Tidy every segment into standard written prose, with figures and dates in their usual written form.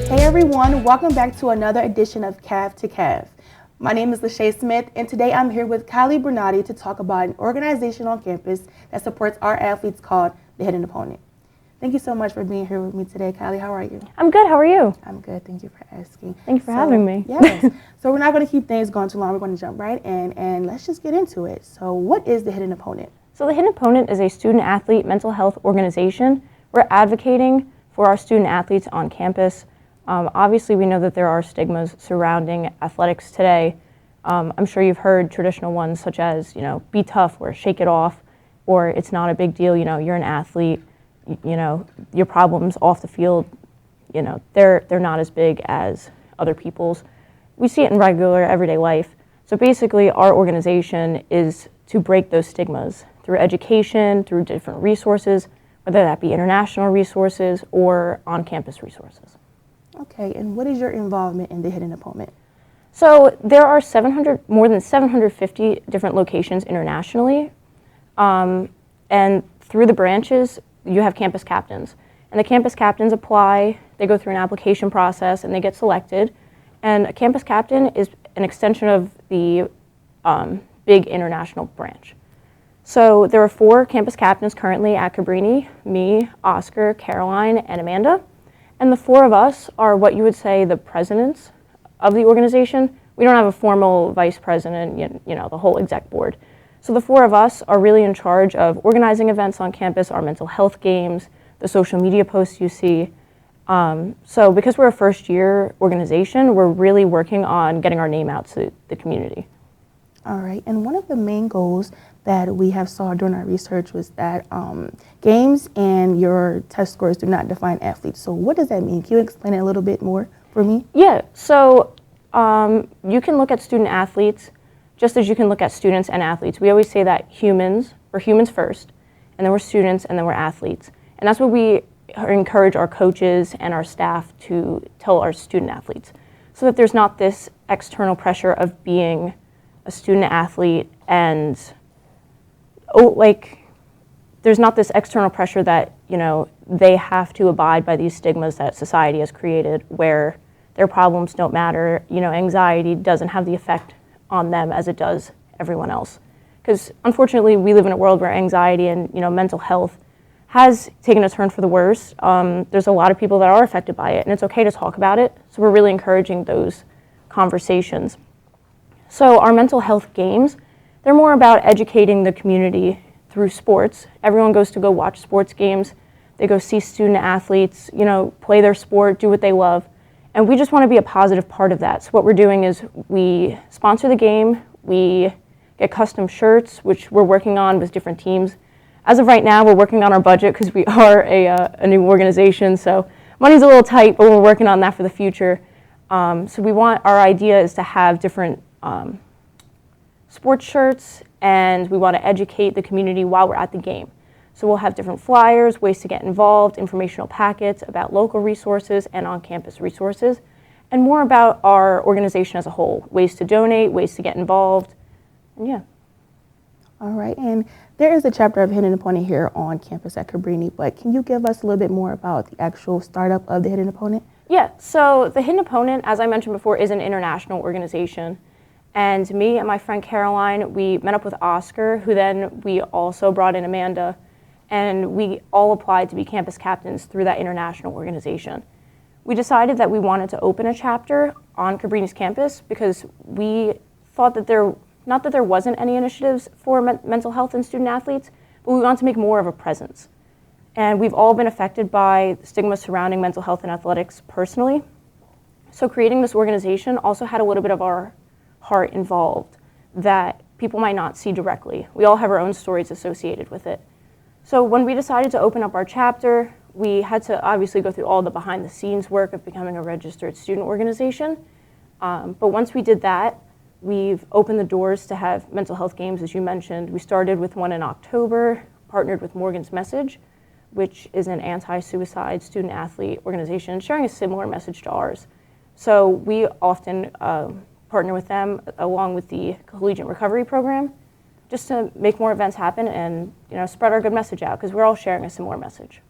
Hey everyone, welcome back to another edition of CAV to CAV. My name is LaShay Smith, and today I'm here with Kyleigh Brunotte to talk about an organization on campus that supports our athletes called the Hidden Opponent. Thank you so much for being here with me today, Kyleigh. How are you? I'm good. How are you? I'm good. Thank you for asking. Thank you for having me. Yes. So we're not going to keep things going too long. We're going to jump right in, and let's just get into it. So what is the Hidden Opponent? So the Hidden Opponent is a student-athlete mental health organization. We're advocating for our student-athletes on campus. Obviously, we know that there are stigmas surrounding athletics today. I'm sure you've heard traditional ones such as, be tough or shake it off, or it's not a big deal, you're an athlete, your problems off the field, they're not as big as other people's. We see it in regular everyday life. So basically, our organization is to break those stigmas through education, through different resources, whether that be international resources or on-campus resources. Okay, and what is your involvement in the Hidden Opponent? So there are more than 750 different locations internationally, and through the branches, you have campus captains. And the campus captains apply, they go through an application process, and they get selected. And a campus captain is an extension of the big international branch. So there are 4 campus captains currently at Cabrini: me, Oscar, Caroline, and Amanda. And the 4 of us are what you would say the presidents of the organization. We don't have a formal vice president, the whole exec board. So the 4 of us are really in charge of organizing events on campus, our mental health games, the social media posts you see. So because we're a first-year organization, we're really working on getting our name out to the community. All right, and one of the main goals that we have saw during our research was that games and your test scores do not define athletes. So what does that mean? Can you explain it a little bit more for me? Yeah, so you can look at student athletes just as you can look at students and athletes. We always say that we're humans first, and then we're students, and then we're athletes. And that's what we encourage our coaches and our staff to tell our student athletes, so that there's not this external pressure of being a student athlete and there's not this external pressure that, they have to abide by these stigmas that society has created where their problems don't matter, anxiety doesn't have the effect on them as it does everyone else. Because unfortunately, we live in a world where anxiety and, mental health has taken a turn for the worse. There's a lot of people that are affected by it, and it's okay to talk about it. So we're really encouraging those conversations. So our mental health games, they're more about educating the community through sports. Everyone goes to go watch sports games. They go see student athletes, play their sport, do what they love. And we just want to be a positive part of that. So what we're doing is we sponsor the game, we get custom shirts, which we're working on with different teams. As of right now, we're working on our budget because we are a new organization, so money's a little tight, but we're working on that for the future. So our idea is to have different sports shirts, and we want to educate the community while we're at the game. So we'll have different flyers, ways to get involved, informational packets about local resources and on-campus resources, and more about our organization as a whole, ways to donate, ways to get involved, and yeah. All right, and there is a chapter of Hidden Opponent here on campus at Cabrini, but can you give us a little bit more about the actual startup of the Hidden Opponent? Yeah, so the Hidden Opponent, as I mentioned before, is an international organization. And me and my friend Caroline, we met up with Oscar, who then we also brought in Amanda, and we all applied to be campus captains through that international organization. We decided that we wanted to open a chapter on Cabrini's campus because we thought that not that there wasn't any initiatives for mental health and student athletes, but we wanted to make more of a presence. And we've all been affected by stigma surrounding mental health and athletics personally. So creating this organization also had a little bit of our heart involved that people might not see directly. We all have our own stories associated with it. So when we decided to open up our chapter, we had to obviously go through all the behind the scenes work of becoming a registered student organization. But once we did that, we've opened the doors to have mental health games, as you mentioned. We started with one in October, partnered with Morgan's Message, which is an anti-suicide student athlete organization sharing a similar message to ours. So we often partner with them along with the Collegiate Recovery Program just to make more events happen and spread our good message out because we're all sharing a similar message.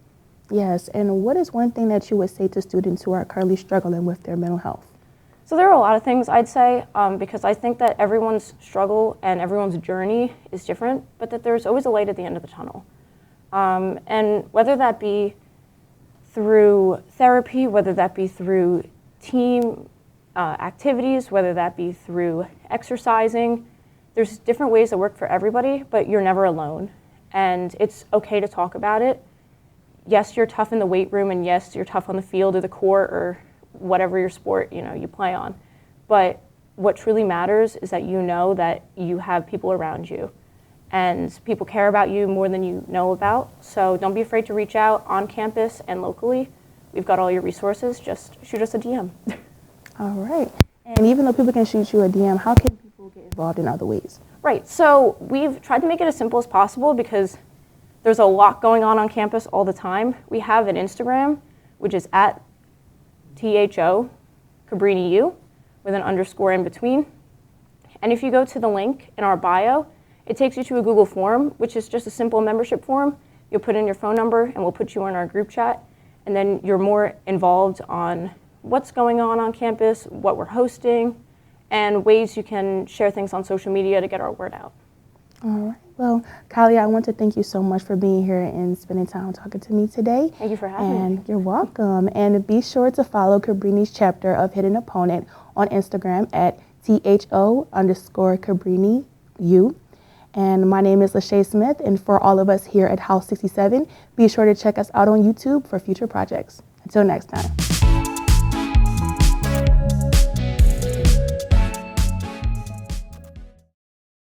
Yes, and what is one thing that you would say to students who are currently struggling with their mental health? So there are a lot of things I'd say, because I think that everyone's struggle and everyone's journey is different, but that there's always a light at the end of the tunnel. And whether that be through therapy, whether that be through team activities, whether that be through exercising, there's different ways that work for everybody, but you're never alone. And it's okay to talk about it. Yes, you're tough in the weight room, and yes, you're tough on the field or the court or whatever your sport you play on. But what truly matters is that you know that you have people around you, and people care about you more than you know about. So don't be afraid to reach out on campus and locally. We've got all your resources. Just shoot us a DM. All right. And even though people can shoot you a DM, how can people get involved in other ways? Right. So we've tried to make it as simple as possible because there's a lot going on campus all the time. We have an Instagram, which is at THO Cabrini U with an underscore in between. And if you go to the link in our bio, it takes you to a Google form, which is just a simple membership form. You'll put in your phone number and we'll put you in our group chat. And then you're more involved on what's going on campus, what we're hosting, and ways you can share things on social media to get our word out. All right. Well, Kyleigh, I want to thank you so much for being here and spending time talking to me today. Thank you for having me. And you're welcome. And be sure to follow Cabrini's chapter of Hidden Opponent on Instagram at THO_Cabrini U. And my name is LaShay Smith. And for all of us here at House 67, be sure to check us out on YouTube for future projects. Until next time.